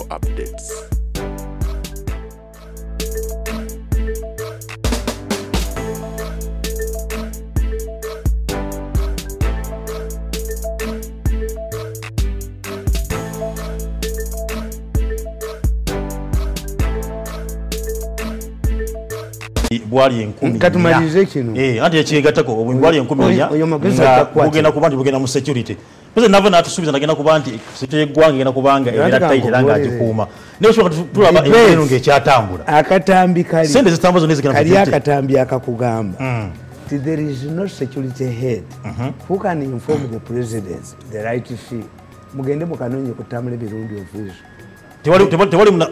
updates. Bwali enkumi katumalize kino ati ekigatako bwali enkumi ya bugenda kuba nti bugenda mu security pese navo natusubiza nagenda kuba nti sitegwanga ngenda kubanga era tight langa agikuuma ne osho tulaba eno ngekyatambula akatambi kali sende zitambuzo nezigenda kali akatambi akakugamba there is no security head who can inform the president the right fee mugende mukanonye ku Tamale Mirundi office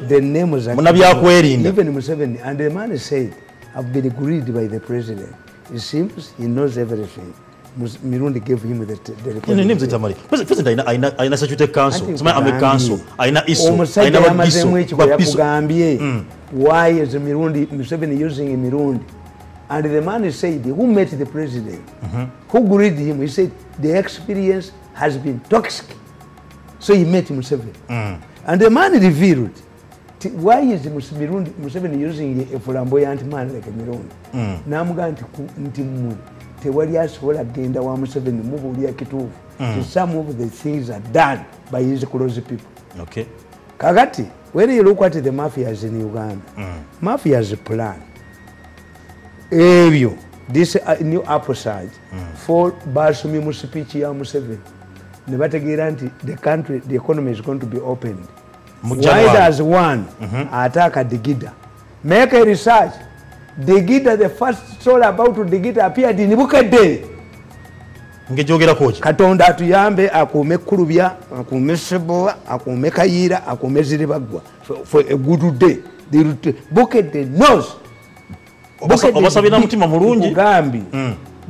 the name was munabyakwelinda even Museveni and the man said I've been agreed by the president. It seems he knows everything. Mirundi gave him the report. Names of Tamale. President aina security council. Some ame council. Aina isu. Aina isu. Why is Mirundi Museveni using Mirundi? And the man said, who met the president? Who agreed him? He said the experience has been toxic. So he met Museveni. And the man revealed. Why is Museveni using a flamboyant man like Mirundi? Namuga nti mu tewali asobola genda wa Museveni mubuulira kituufu. Some of the things are done by his close people. Okay. Kakati, when you look at the mafias in Uganda, mafias plan. This new upside for Basumi Musipichi ya Museveni. Nebategeera nti the country, the economy is going to be opened. Why does one attack Digida? Make a research. Digida, the first story about Digida appeared in Bukade. Katonda atuyambe akume Kurubya, akume Seboa, akume Kayira, akume Ziribagwa for a good day. Bukade knows.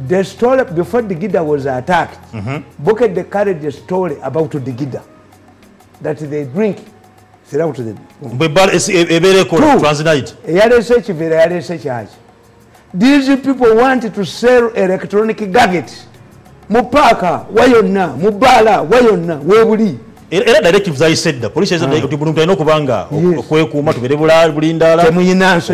The story before Digida was attacked, Bukade carried the story about Digida that they drink. These people wanted to sell electronic gadgets. Mupaka, wayonna, mubala, wayonna, webuli. Era directives I said the police said that people don't kubanga okwekuuma tubere bulindala temuyinanso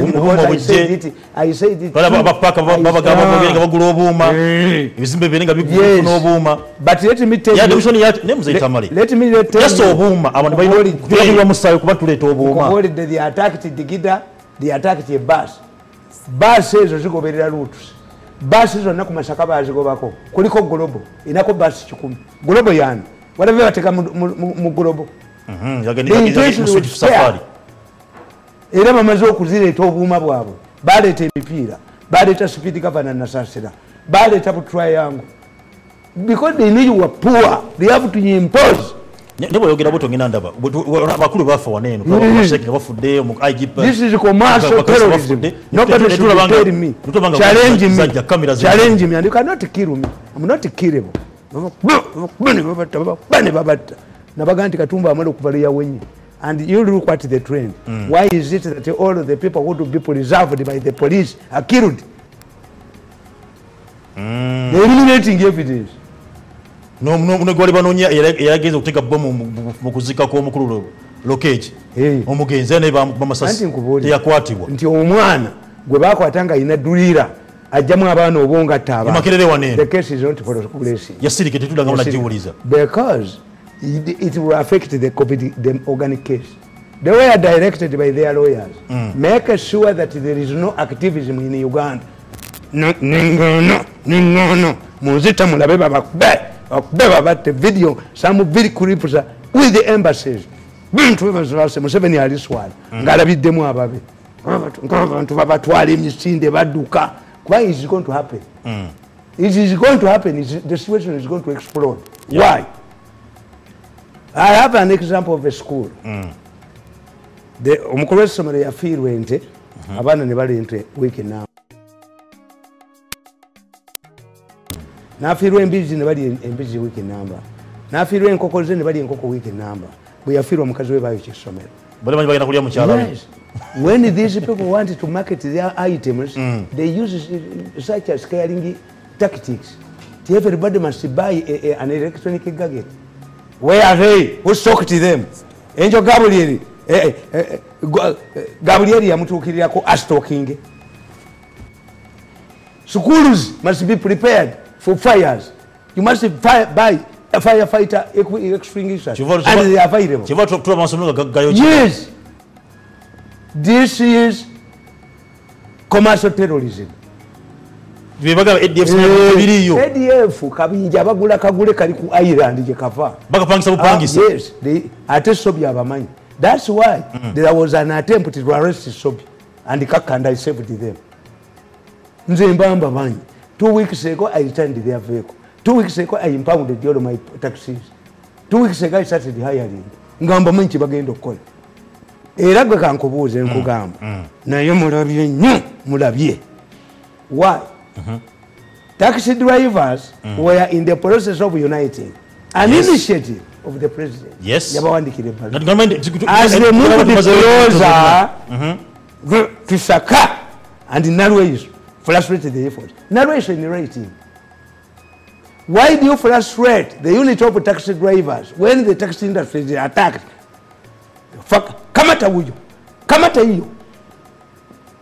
I said it abapaka babagamba bagula obuuma ebizimbe birenga bigula n'obuuma but let me tell you let me tell you just obuuma abantu bayino kuba musayo kuba tuleta obuuma they attacked Digida, they attacked a bus ezo zigoberera routes bus zonna ku Masaka bazigobako kuliko global inako bus 10 global yani whatever wateka mu global safari era bamaze okuzireeta obuuma bwabwe baleeta emipiira baleeta speed governor na sasira baleeta bu triangle because they know you are poor they have to impose nebo yogera boto ngina ndaba bakulu bafa waneno basheke bafudde mu IGP. This is commercial terrorism. Nobody should tell me challenge me and you cannot kill me. I'm not killable. Nabaganti Katumba amalo kuvalia wenye. And you look at the trend. Why is it that all of the people who to be preserved by the police are killed? They're eliminating evidence. No gwali banonya yageze okuteka bomu mu kuzika ko mukulu lokeji omugenzi ne bamasasi yakwatibwa nti omwana gwe bakwatanga ina dulira ajjamu abaana obonga taba makerere wanene the case is not for progress yasirike tetulanga na jibuliza because it will affect the organic case. They were directed by their lawyers. Make sure that there is no activism in Uganda. No muzita mulabe babakube the video some very clips with the embassies bintu bazase Museveni aliswala ngalabiddemu ababe abantu babatwala emisinde baduka. Why is it going to happen? It is going to happen. The situation is going to explode. Why? I have an example of a school. The omukulu w'essomero yafiirwa ente abaana ne bali ente wiiki now. Nafiirwa embizi ne bali embizi wiiki namba. Nafiirwa enkoko ze ne bali enkoko wiiki namba. Bwe yafiirwa mukazi we baayo kyessomero. Bali bagenda kulya mu kyalo. Yes. When these people want to market their items, they use such as scaring tactics. Everybody must buy an electronic gadget. Where are they? Who socked them? Angel Gabriel, Gabriel yamutuukirirako astalking. Schools must be prepared for fires. You must buy a firefighter extinguisher and they are available. Yes. This is commercial terrorism. ADF kabinja bagula kagule kali ku island je kafa. Bakapangisa bupangisa. Yes, ate Sobi abamanyi. That's why there was an attempt to arrest Sobi and Kakanda saved them. Nze mbamba manyi. 2 weeks ago I returned their vehicle. 2 weeks ago I impounded all my taxis. 2 weeks ago I started hiring. Ngamba manyi bagenda okukola. Era gwe kankubuuze nkugamba. Naye mulabye nnyo mulabye. Why? Taxi drivers were in the process of uniting. An initiative of the president. Yes. As they moved closer to Saka and Narways frustrated the effort. Narways is narrating. Why do you frustrate the unit of taxi drivers when the taxi industry is attacked? Kamata wuyo. Kamata iyo.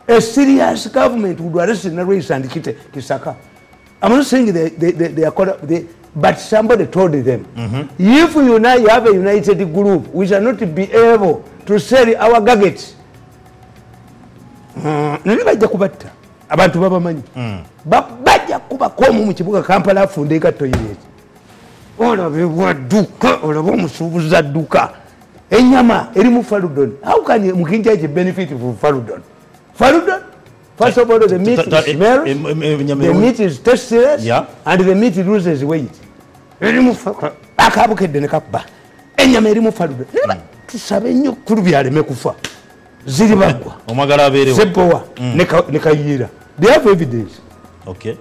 A serious government would arrest Narways and Kisaka. I'm not saying they are caught up, but somebody told them, if you have a united group, we shall not be able to sell our gadgets. Nalibajja kubatta abantu babamanyi babajja kuba komu mu kibuga Kampala afundeka toilet olabe bwadduka olaba omusuubuza dduka enyama eri mu Faludon. How can you mukinjaje benefit from Faludon? Faludon, first of all, the meat smells, the meat is tasteless, and the meat loses weight. Eri mu akabukedde ne kabba enyama eri mu Faludon. Tusabe nnyo kulu byaleme kufa. Ziri bagwa omagala abeerewo sepowa ne kayira. They have evidence. Okay.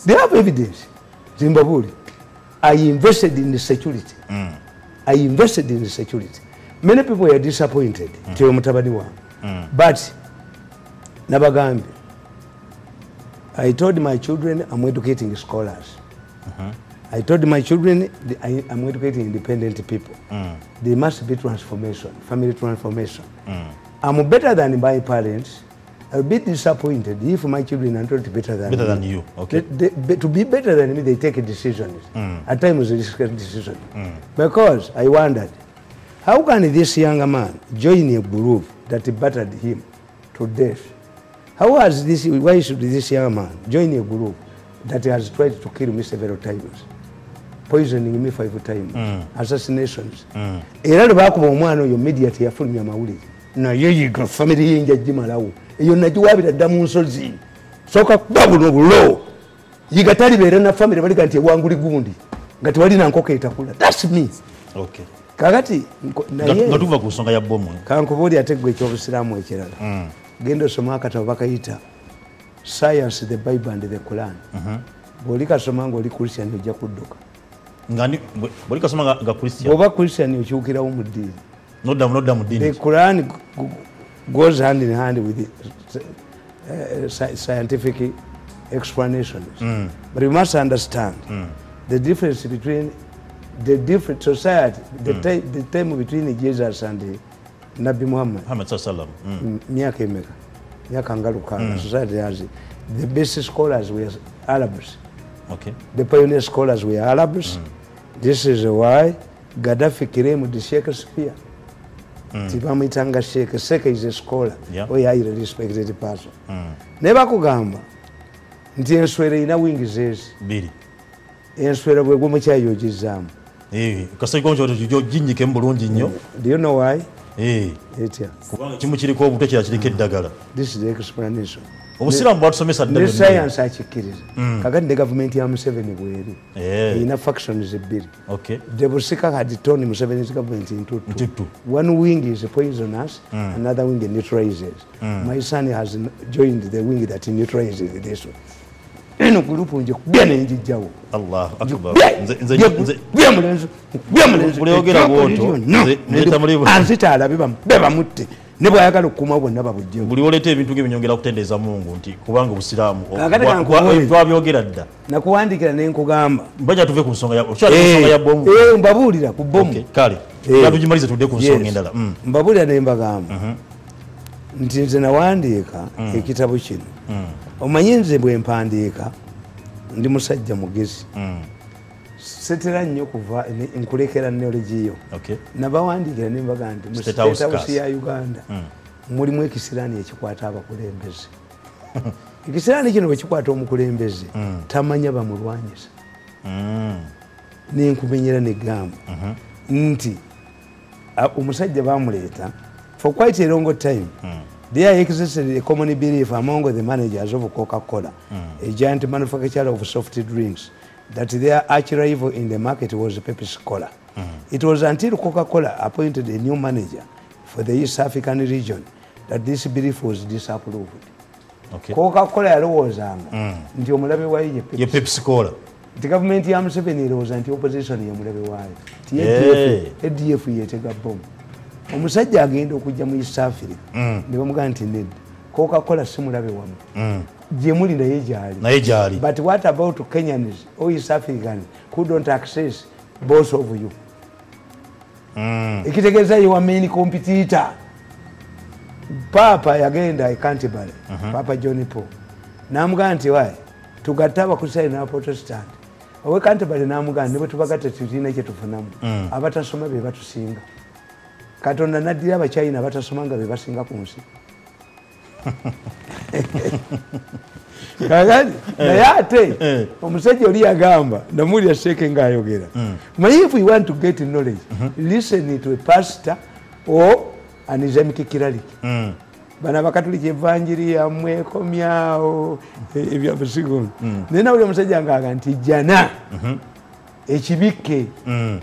They have evidence. Zimbabwe, I invested in the security. I invested in the security. Many people were disappointed. But Nabagambi, I told my children I'm educating scholars. I told my children I'm educating independent people. There must be transformation, family transformation. I'm better than my parents. I'll be disappointed if my children are not better than me. You. Okay. To be better than me, they take decisions. At times, they take decisions. Because I wondered, how can this young man join a group that battered him to death? Why should this young man join a group that has tried to kill me several times? Poisoning me 5 times, assassinations. Era bakuba omwana oyo immediately yafulumya amawulire. Naye yiga family yenja jimalawo. Eyo nagiwabira dda mu nsozi. Soka babuno bulo. Yiga talibeera na family bali kanti wanguli gundi. Ngati wali na nkoko etakula. That's me. Okay. Kakati naye ngatuva ku nsonga ya bomu. Kankubuli ategwe ekyobusiraamu ekirala. Genda osoma akatabo bakayita Science, the Bible and the Quran. Bw'oli kasoma ng'oli Christian ojja kudduka. Ngani bw'oli kasoma nga Christian. Bw'oba Christian okyukirawo mu ddiini. Nodda mu ddiini. The Quran goes hand in hand with the scientific explanations. But you must understand the difference between the different society, the time between Jesus and Nabi Muhammad. Miaka emeka. Miaka ngaluka. Society has the basic scholars were Arabs. Okay. The pioneer scholars were Arabs. This is why Gaddafi came with Shakespeare. Tibamitanga Shake is a scholar. Or a highly respected person. Never kugamba. Nti enswere ina wingi zezi. Biri. Enswere bwe gumuchayo jizamu. Kasayigonjo jinjike mbulungi nnyo. Do you know why? Etya. Kubanga kimu kiriko obutekera kiriko eddagala. This is the explanation. Obusiramu bwatusomesa ddala. The science akikiriza. Kakati the government ya Museveni bweri. Ina factions ebbiri. Okay. The Busika had torn Museveni's government into two. One wing is poisonous, another wing neutralizes. My son has joined the wing that neutralizes this one. Eno group nje kubene njijjawo. Allah akbar. Nze byamulenzo. Kuleogera bwoto. Nze tamalibu. Anzita alabiba beba mutte. ne bwayagala okukuma bonna babujjemu buli oleeta ebintu ng'ebinyongera kutendeeza Mungu nti kubanga obusiraamu twabyogera dda nakuwandiikira ne nkugamba mbajja tuve ku nsonga ya bomu mbabuulira ku bomu kale tugimalize tudde ku nsonga endala mbabuulira ne mbagamba nti nze nawandiika ekitabo kino omanyi nze bwe mpandiika ndi musajja mugezi setera nnyo kuva nkulekera knowledge nabawandiikira ne mbaga nti mu State House ya Uganda mulimu ekisiraani ekikwata abakulembeze ekisiraani kino bwe kikwata omukulembeze tamanya bamulwanyisa nenkumenyera negamba nti omusajja bamuleeta for quite a long time there existed a common belief among the managers of Coca-Cola, a giant manufacturer of soft drinks, that their arch rival in the market was Pepsi Cola. It was until Coca-Cola appointed a new manager for the East African region that this belief was disapproved. Coca-Cola yalowoozanga nti omulabe waayo ye Pepsi Cola. The government ya Museveni erowooza nti opposition ye mulabe waayo ti ADF yeetega bomu. Omusajja agenda okujja mu East Africa ne bamugamba nti nedda Coca-Cola si mulabe wamu gye muli naye gyali. But what about Kenyans or East Africans who don't access both of you? Ekitegeeza ye wa main competitor. Papa yagenda e Canterbury, Papa John Paul n'amugamba nti waayi tugatte abakusayi n'aprotestant owe Canterbury n'amugamba ne bwe tubagatte tulina kye tufunamu abatasoma be batusinga. Katonda naddira abachina batasoma nga be basinga ku nsi. Kagani naye ate omusajja oli yagamba namuwulira Seeke ng'ayogera. If you want to get knowledge, listen to a pastor or an Islamic cleric. Bana abakatuliki evanjiri yammwe ekomyawo ebyabusigo. Naye nawulira omusajja ng'aga nti jana ekibikke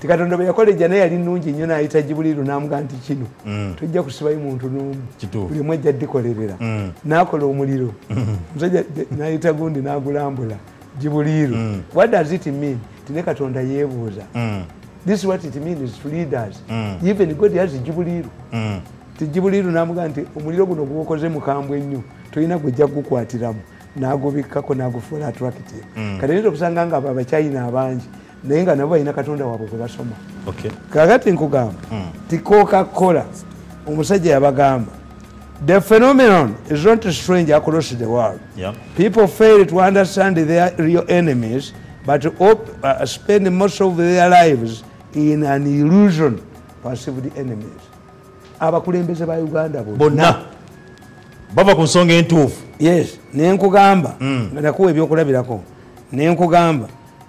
tikatonda bwe yakola ejjana yali nnungi nnyo n'ayita Jibuliiru n'amugamba nti kino tojja kusibayo muntu n'omu buli omu ajja ddikolerera n'akola omuliro omusajja n'ayita gundi n'agulambula Jibuliiru. What does it mean? Tine katonda yeebuuza. This is what it means to leaders. Even God has Jibuliiru. Jibuliiru n'amugamba nti omuliro guno gukoze mukambwe ennyo tolina gwejja gukwatiramu n'agubikkako n'agufuula attractive. Kati nito okusanga nga abachina abangi naye nga nabo balina katonda waabwe gwe basoma. Kakati nkugamba ti Coca-Cola omusajja yabagamba the phenomenon is not strange across the world. People fail to understand their real enemies but spend most of their lives in an illusion perceived enemies. Abakulembeze ba Uganda bonna bava ku nsonga entuufu. Yes, nenkugamba nakuwa ebyokulabirako nenkugamba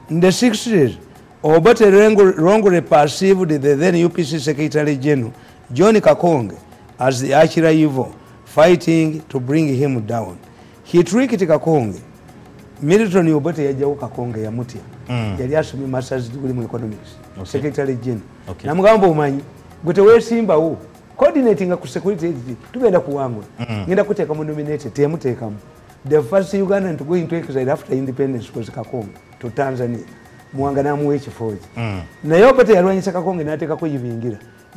in the 60s Obote wrongly perceived the then UPC Secretary General John Kakonge as the arch-rival fighting to bring him down. He tricked Kakonge. Milton Obote yajawo Kakonge yamutya. Yali asomye master's degree mu economics. Secretary General. Namugamba omanyi gwe teweesimbawo coordinating ku security agency tugenda kuwangula. Ngenda kuteeka mu nominated teyamuteekamu. The first Ugandan to go into exile after independence was Kakonge to Tanzania. Muwanga namuwa ekifo kye. Naye Obote yalwanyisa Kakonge n'ateekako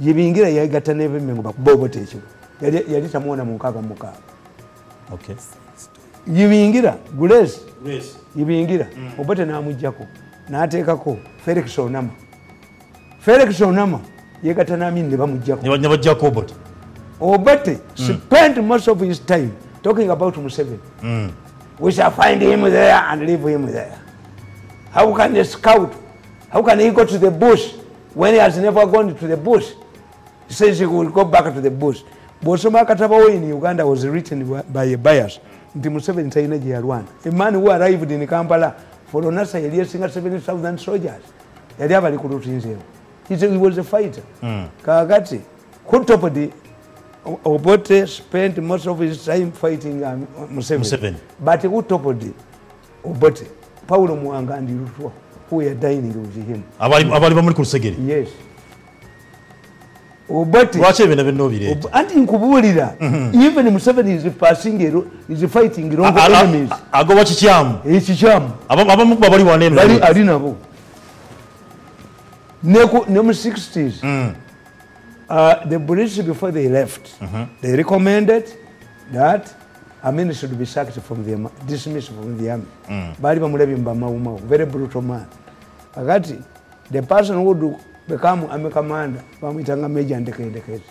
Yibingira yayigatta n'ebemmengo bakuba Obote ekyo. Yali tamuwona mu 66. Yibingira Grace Yibingira Obote n'amuggyako n'ateekako Felix Onama. Felix Onama yegatta n'Amin ne bamuggyako. Ne bajjako Obote. Obote spent most of his time talking about Museveni. We shall find him there and leave him there. How can a scout, how can he go to the bush when he has never gone to the bush? He says he will go back to the bush. Bosoma Katabawo in Uganda was written by a bias. Nti Museveni talina gye yalwana. A man who arrived in Kampala for Onasa yali yasinga 7,000 soldiers. Yali abali ku lutinzeewo. He was a fighter. Kakati kutopodi Obote spent most of his time fighting Museveni. But kutopodi Obote Paulo Muwanga and Rutwa, who were dining with him. Abali bamuli ku Lusegere. Yes. Obote. Lwaki ebyo nebinobire. Anti nkubuulira. Even Museveni is fighting wrong enemies. Agoba kikyamu. Ekikyamu. Abamu bali wanene. Bali ali nabo. Ne mu 60s. The British, before they left, they recommended that Amin should be sacked from the dismissed from the army. Very brutal man. The person who would become army commander, major indicated,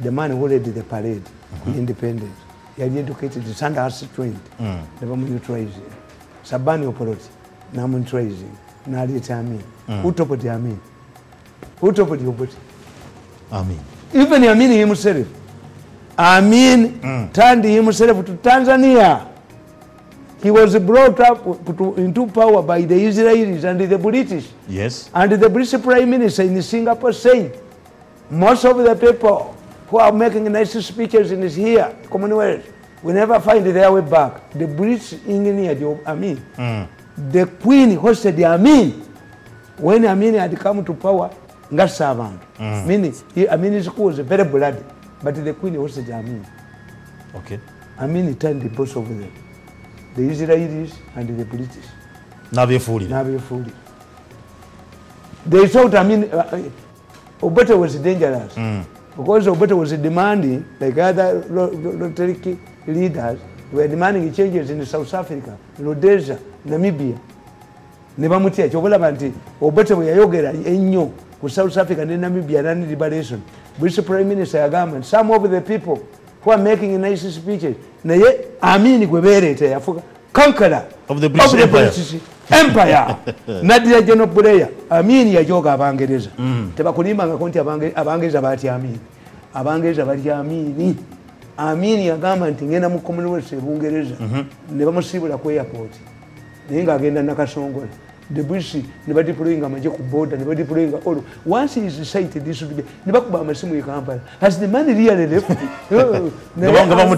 the man who led the parade, independent. He had educated the Sandhurst trained, never militarized. Sabani operati, namuntraizing, Nadi Amin. Who topped the Amin? Who topped the Oboti? Amin. Even Amin himself. Amin turned himself to Tanzania. He was brought up into power by the Israelis and the British. Yes. And the British Prime Minister in Singapore said, most of the people who are making nice speeches in here, Commonwealth, we never find their way back. The British engineered Amin. The Queen hosted Amin. When Amin had come to power, meaning Amin's school was very bloody, but the Queen hosted Amin. Okay. Amin turned the boss of them. The Israelis and the British. Fully. They thought Obote was dangerous because Obote was demanding, like other Rotary leaders, were demanding changes in South Africa, Rhodesia, Namibia. Nebamutia, Chobola Obote were yogera Nyoo, with South Africa and Namibia and liberation. British Prime Minister government, some of the people who are making nice speeches, Amin Gwebere, conqueror of the British Empire. Nadia General Bureya, Amin Yajoga Abangereza. Tebakulima Conti Abangeza Bati Amin. Abangeza Bati Amin. Amin Yagaman, Tingena Commonwealth, Bungereza. Never must see what a airport. Ninga agenda Nakasongo. The British never deploying a magic board and never deploying a order. Once he is decided this should be Nibakubama Company. Has the money really left?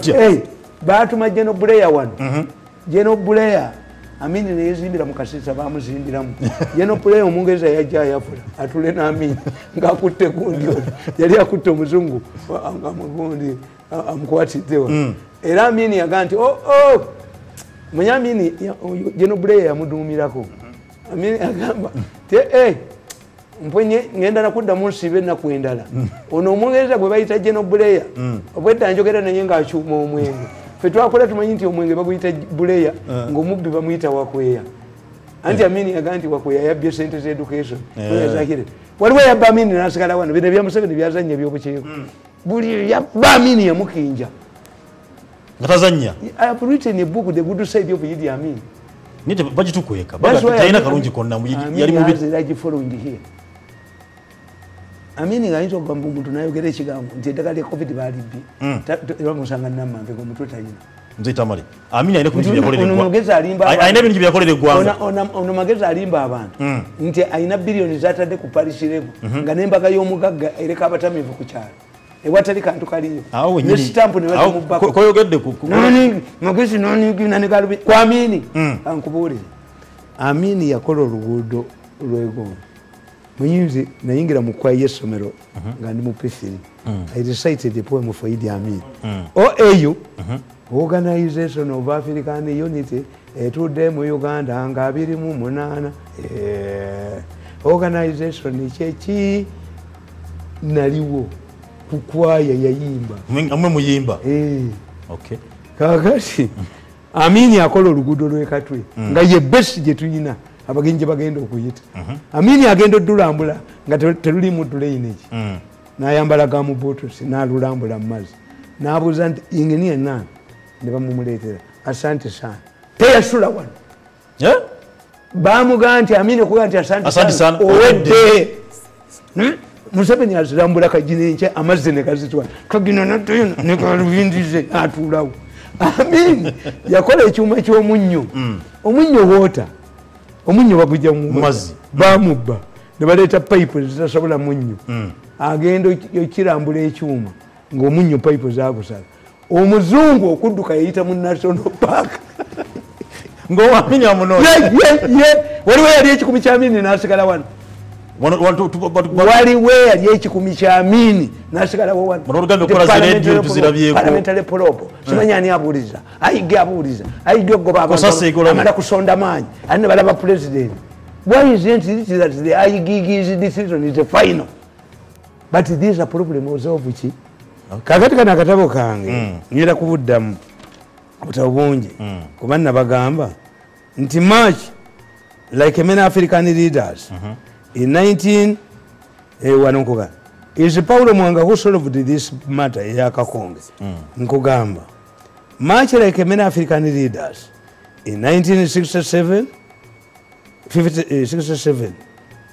Hey, back to my General Bureya one. General Bureya. Amin is in the Mukasisa Bamus in the General Bureya Mungeza Yajaya Atulena Amin. Gakute Kundio. Yadia Kutomuzungu. I'm quite it there. Eramini Aganti. Oh, Miami, General Bureya Mudu Miracle. I mean, Mwenye ngenda nakuda musibe na kuendala. Ono mwongeza gwe bayita General Bureya. Obwedda njogera na yenga achuma omwenge. Fe twakola tumanyi nti omwenge baguyita Bureya ng'omubbi bamuyita Wakweya. Anti Amini aganti Wakweya yabbye sente za education. Zakire. Waliwo yabba Amini n'asigala wano bino bya Museveni byazannya by'obukiiko. Buli yabba Amini yamukinja. Ngatazannya. I have written a book, The Good Side of Idi Amin. Nite bagitukweka baga tayina kalungi konna yali mubi like following here. Amini ngayinza okugamba omuntu nayogera ekigambo nti eddagala lya covid balibbi musanga nammange ng'omuntu tayina nze Tamale Amini ayina ku bintu byakolera ono magezi alimba ayina bintu byakolera eggwanga ono magezi alimba abantu nti ayina biliyoni zatadde ku Paris level nga n'embaga y'omugagga ereka abatamivu ku kyalo ewatali kantu kaliyo ne stampu ne bata mu bako koyogedde ku magezi noni nani galubi kwa Amini ankubuulire Amini yakola oluguudo lw'Egombe muyinzi nayingira mu kwa y'essomero nga ndi mu P3 I recited the poem for Idi Amin OAU Organization of African Unity etudde mu Uganda nga 28 organization kyeki naliwo kukwaya yayimba amwe muyimba okay kakati Amini akola oluguudo lw'Ekatwe nga ye best gye tuyina abagenyi bagenda okuyita Amini agenda oddulambula nga teluli mu drainage n'ayambala gamu boots n'alulambula mu mazzi n'abuuza nti ingenia nani ne bamumuleetera asante sana teyasula wano baamugaa nti Amini okugaa nti asante sana owedde Museveni azirambula kajinenche amazzi ne gazitwa kagina natuyina ne kalubindize atulawo Amini yakola ekyuma ky'omunnyo omunnyo wota omunnyo bagujja mu mazzi bamubba ne baleeta pipe zitasobola munnyo agenda okirambula ekyuma ng'omunnyo pipe zagusala omuzungu okudduka yayita mu National Park ng'Amini amunonya waliwo yali ekikumi kya Amini n'asigala wano waliwo yali ekikumi kya Amini n'asigalawo wano parliamentary polopo simanyi ani abuuliza ayige abuuliza ayige okugoba abantu amala kusonda maanyi ali ne balaba president why is it that the IGG's decision is the final but these are problems of which kakati kana akatabo kange ngenda kubuddamu obutabo bungi kuba nabagamba nti March like many African leaders in 19 wanonkoga is Paulo Mwanga who solved this matter ya Kakonge nkugamba March like many African leaders in 1967 67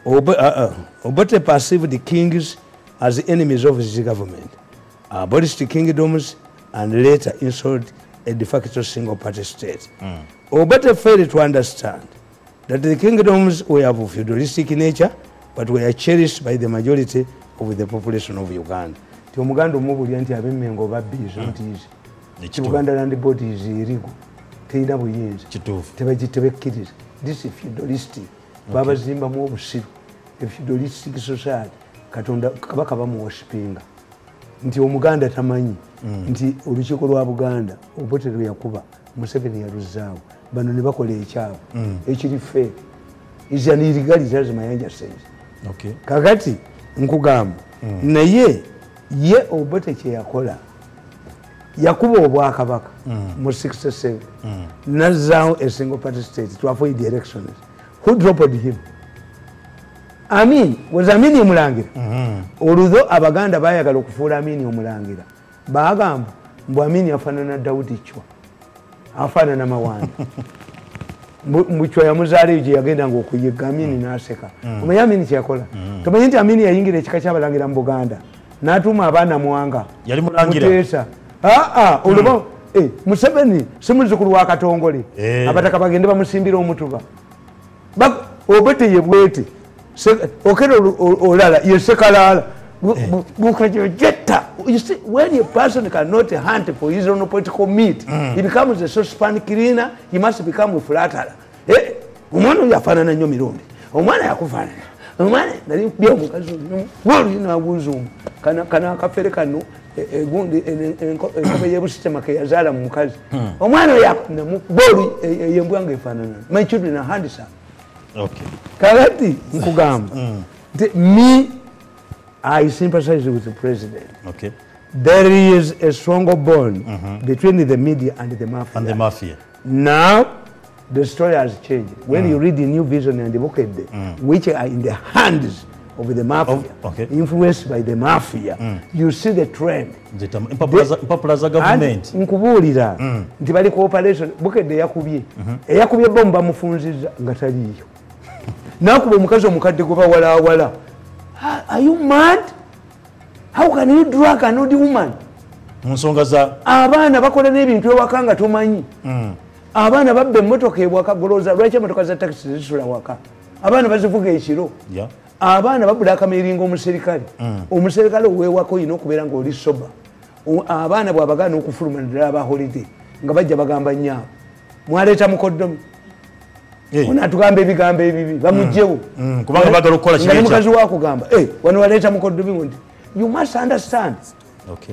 Obote perceived the kings as enemies of his government, abolished the kingdoms, and later installed a de facto single-party state. Obote failed to understand that the kingdoms were of feudalistic nature, but were cherished by the majority of the population of Uganda. The Umuganda umubuli anti abemengo babbizo nti Uganda land board is illegal. Teina buyinza. Tebakiriza. This is feudalistic. Baba zimba mu obusiru. A feudalistic society. Katonda kabaka bamuworshipinga. Nti Omuganda tamanyi. Nti olukiiko lwa Buganda Obote lwe yakuba Museveni yaluzaawo. Bano ne bakola ekyabo. Ekiri fake. Is an illegality as Mayanja says. Okay. Kakati nkugamba. Naye ye Obote kye yakola. Yakuba obwakabaka mu 67 nazzaawo a single party state to avoid the elections. Who dropped him? Amin was Amini Omulangira. Although Abaganda bayagala okufuula Amini Omulangira bagamba mbu Amini afaanana Daudi Chwa afaanana Mawanda Muchwa yamuzaaleyo gye yagendanga okuyigga Amini n'aseka. Omanyi Amini kye yakola? Tomanyi nti Amini yayingira ekika ky'abalangira mu Buganda n'atuuma abaana Mwanga yali mulangira Muteesa oluba Museveni si muzzukulu wa Katongole abataka bagende bamusimbira omutuba Obote ye bwete okera olala ye sekalala bukajeta. You see, when a person cannot hunt for his own political meat, he becomes a saucepan cleaner. He must become a flatterer. Umwana yafanana Nyoo Mirundi omwana yakufanana omwana nali bya omukazi wali na buzumu kana akafere kano egundi enkobe yebusitema ke yazala mu mukazi omwana yakuna mu boli yembwanga efanana. My children are handsome. Okay. Karati nkugamba. Me, I sympathize with the president. Okay. There is a stronger bond between the media and the mafia. Now, the story has changed. When you read the New Vision and the Bokede, which are in the hands of the mafia, influenced by the mafia, you see the trend. Popular government. Nkubulira nti bali cooperation Bokede yakubye bomba mufunziza ngataliyo. Nakuba omukazi omukadde goba wala. Are you mad? How can you drug an old woman? Musonga za abaana bakola n'ebintu ewakanga tomanyi. Abaana babbe emmotoka ewaka goloza lwaki emmotoka za taxi zisula waka. Abaana bazivuga ekiro. Abaana babula akamiringo omuserikale. Omuserikale owewako yina okubeera ng'oli soba. Abaana bw'abagaana okufuluma ddala aba holiday nga bajja bagamba nnyaawo mwaleeta mukoddomi. Onatugamba ebigambo ebibi bamugyewo kubanga bagala okukola kino mukazi wakugamba wano waleeta mukoddomi nti you must understand.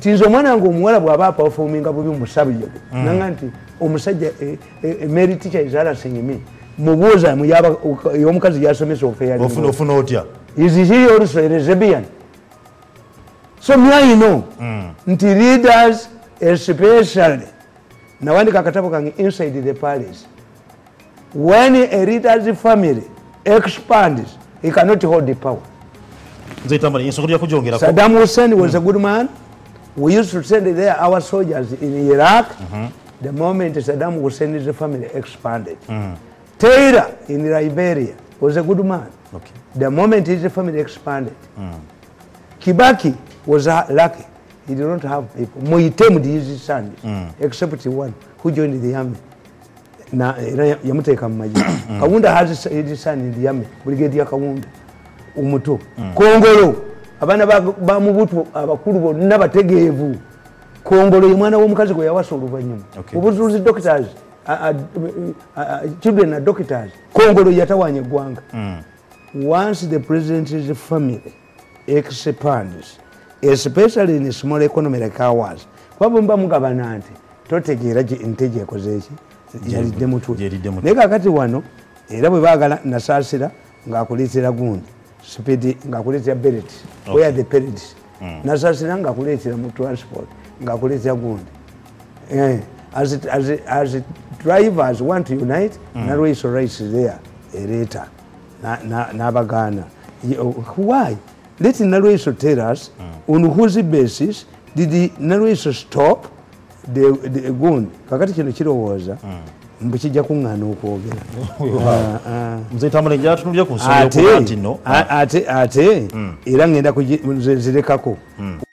Tinza omwana nga omuwala bw'aba performinga bubi musabiyo nanga nti omusajja Mary teacher is harassing me mubuuza y'omukazi yasomesa ofuna otya is he also a lesbian? So me I know nti leaders especially nawandika akatabo kange Inside the Palace. When a leader's family expands, he cannot hold the power. Saddam Hussein was a good man. We used to send there our soldiers in Iraq. The moment Saddam Hussein's family expanded. Taylor in Liberia was a good man. The moment his family expanded. Kibaki was lucky. He did not have people. Moitem his sons, except one who joined the army. Na yamuteka mumaji Kawunda has his son in the army brigadier Kawunda umuto Kongolo abana ba mubutu abakulu bonna bategeevu Kongolo yemwana w'omukazi gwe yawasa oluvanyuma obuzuzi doctors children are doctors Kongolo yatawanya eggwanga. Once the president's family expands, especially in a small economy like ours, kwabumba mugabana nti totegeera nteje ekoze eki yalidde mutu naye kakati wano era bwe baagala nasaasira ng'akuleetera gundi speed ngakuletera belt where the pellets nasasira ngakuletera mu transport ngakuletera gundi as drivers want to unite Narweso rights there later n'abagana why let Narweso tell us on whose basis did Narweso stop the gun kakati kino kirowooza mbukijja kuŋŋaana okwogera nze Tamale njatunulya ku nsonga yokuba nti no ate era ŋŋenda zirekako